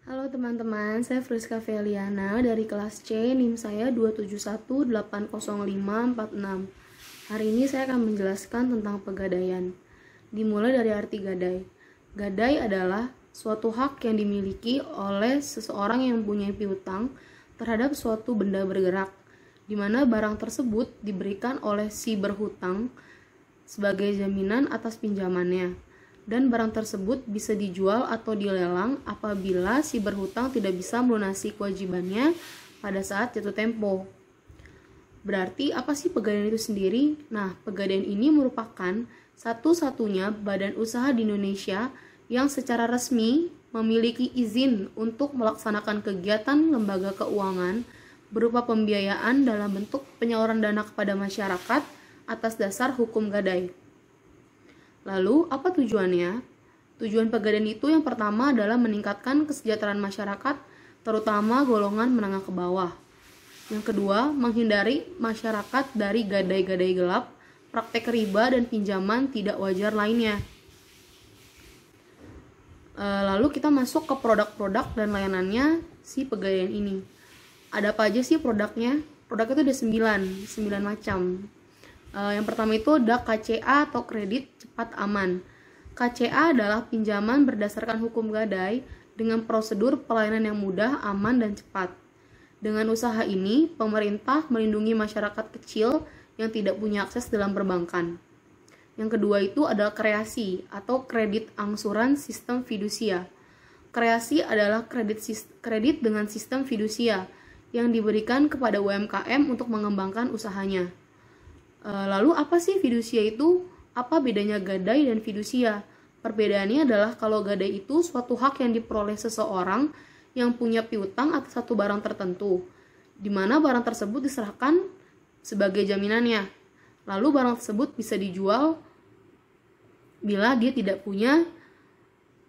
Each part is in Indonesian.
Halo teman-teman, saya Friska Feliana dari kelas C, NIM saya 271805466. Hari ini saya akan menjelaskan tentang pegadaian. Dimulai dari arti gadai. Gadai adalah suatu hak yang dimiliki oleh seseorang yang mempunyai piutang terhadap suatu benda bergerak, di mana barang tersebut diberikan oleh si berhutang sebagai jaminan atas pinjamannya. Dan barang tersebut bisa dijual atau dilelang apabila si berhutang tidak bisa melunasi kewajibannya pada saat jatuh tempo. Berarti apa sih pegadaian itu sendiri? Nah, pegadaian ini merupakan satu-satunya badan usaha di Indonesia yang secara resmi memiliki izin untuk melaksanakan kegiatan lembaga keuangan berupa pembiayaan dalam bentuk penyaluran dana kepada masyarakat atas dasar hukum gadai. Lalu, apa tujuannya? Tujuan pegadaian itu yang pertama adalah meningkatkan kesejahteraan masyarakat, terutama golongan menengah ke bawah. Yang kedua, menghindari masyarakat dari gadai-gadai gelap, praktek riba, dan pinjaman tidak wajar lainnya. Lalu kita masuk ke produk-produk dan layanannya si pegadaian ini. Ada apa aja sih produknya? Produknya itu ada 9 macam. Yang pertama itu ada KCA atau kredit cepat aman. KCA adalah pinjaman berdasarkan hukum gadai dengan prosedur pelayanan yang mudah, aman, dan cepat. Dengan usaha ini, pemerintah melindungi masyarakat kecil yang tidak punya akses dalam perbankan. Yang kedua itu adalah kreasi atau kredit angsuran sistem fidusia. Kreasi adalah kredit dengan sistem fidusia yang diberikan kepada UMKM untuk mengembangkan usahanya. Lalu apa sih fidusia itu? Apa bedanya gadai dan fidusia? Perbedaannya adalah kalau gadai itu suatu hak yang diperoleh seseorang yang punya piutang atas satu barang tertentu, di mana barang tersebut diserahkan sebagai jaminannya. Lalu barang tersebut bisa dijual bila dia tidak punya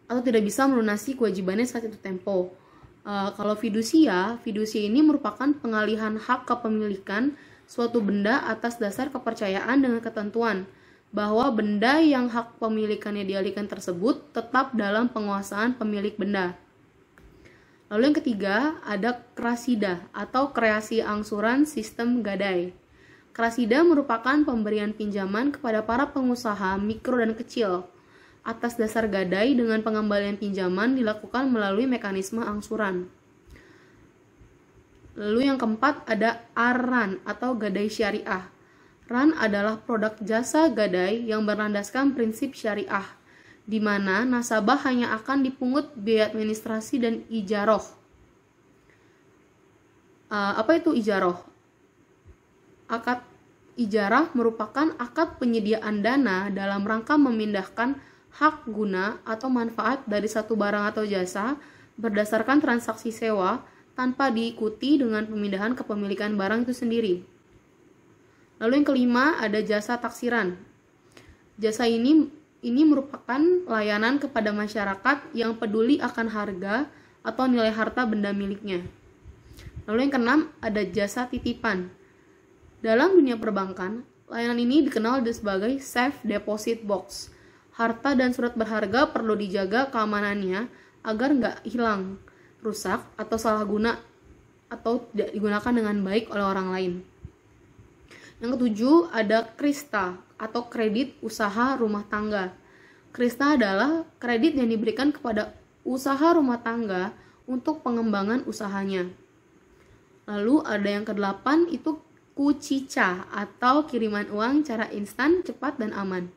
atau tidak bisa melunasi kewajibannya saat itu tempo. Kalau fidusia ini merupakan pengalihan hak kepemilikan suatu benda atas dasar kepercayaan dengan ketentuan bahwa benda yang hak pemilikannya dialihkan tersebut tetap dalam penguasaan pemilik benda. Lalu yang ketiga ada krasida atau kreasi angsuran sistem gadai. Krasida merupakan pemberian pinjaman kepada para pengusaha mikro dan kecil atas dasar gadai dengan pengembalian pinjaman dilakukan melalui mekanisme angsuran. Lalu yang keempat ada RAN atau gadai syariah. RAN adalah produk jasa gadai yang berlandaskan prinsip syariah, di mana nasabah hanya akan dipungut biaya administrasi dan ijaroh. Apa itu ijaroh? Akad ijarah merupakan akad penyediaan dana dalam rangka memindahkan hak guna atau manfaat dari satu barang atau jasa berdasarkan transaksi sewa tanpa diikuti dengan pemindahan kepemilikan barang itu sendiri. Lalu yang kelima ada jasa taksiran. Jasa ini merupakan layanan kepada masyarakat yang peduli akan harga atau nilai harta benda miliknya. Lalu yang keenam ada jasa titipan. Dalam dunia perbankan, layanan ini dikenal sebagai safe deposit box. Harta dan surat berharga perlu dijaga keamanannya agar nggak hilang, rusak, atau salah guna atau tidak digunakan dengan baik oleh orang lain. Yang ketujuh ada Krista atau kredit usaha rumah tangga. Krista adalah kredit yang diberikan kepada usaha rumah tangga untuk pengembangan usahanya. Lalu ada yang kedelapan itu Kucica atau kiriman uang cara instan, cepat, dan aman.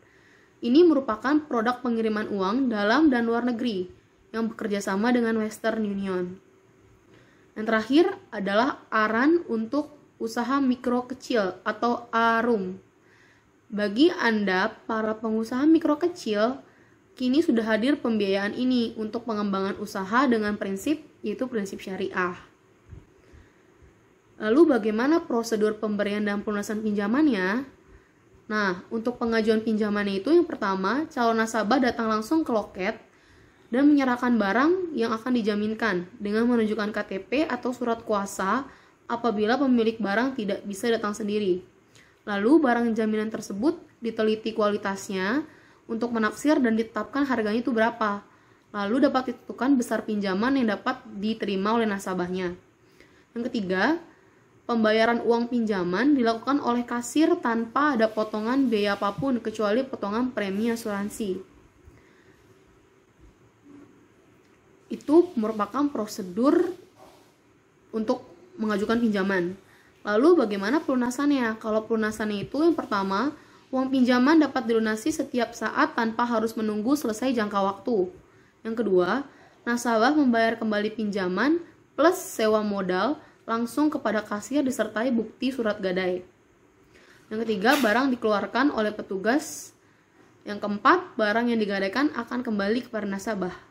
Ini merupakan produk pengiriman uang dalam dan luar negeri yang bekerja sama dengan Western Union. Yang terakhir adalah ARAN untuk usaha mikro kecil atau ARUM. Bagi Anda, para pengusaha mikro kecil, kini sudah hadir pembiayaan ini untuk pengembangan usaha dengan prinsip, yaitu prinsip syariah. Lalu bagaimana prosedur pemberian dan pelunasan pinjamannya? Nah, untuk pengajuan pinjamannya itu yang pertama, calon nasabah datang langsung ke loket dan menyerahkan barang yang akan dijaminkan dengan menunjukkan KTP atau surat kuasa apabila pemilik barang tidak bisa datang sendiri. Lalu barang jaminan tersebut diteliti kualitasnya untuk menaksir dan ditetapkan harganya itu berapa. Lalu dapat ditentukan besar pinjaman yang dapat diterima oleh nasabahnya. Yang ketiga, pembayaran uang pinjaman dilakukan oleh kasir tanpa ada potongan biaya apapun kecuali potongan premi asuransi. Itu merupakan prosedur untuk mengajukan pinjaman. Lalu bagaimana pelunasannya? Kalau pelunasannya itu yang pertama, uang pinjaman dapat dilunasi setiap saat tanpa harus menunggu selesai jangka waktu. Yang kedua, nasabah membayar kembali pinjaman plus sewa modal langsung kepada kasir disertai bukti surat gadai. Yang ketiga, barang dikeluarkan oleh petugas. Yang keempat, barang yang digadaikan akan kembali kepada nasabah.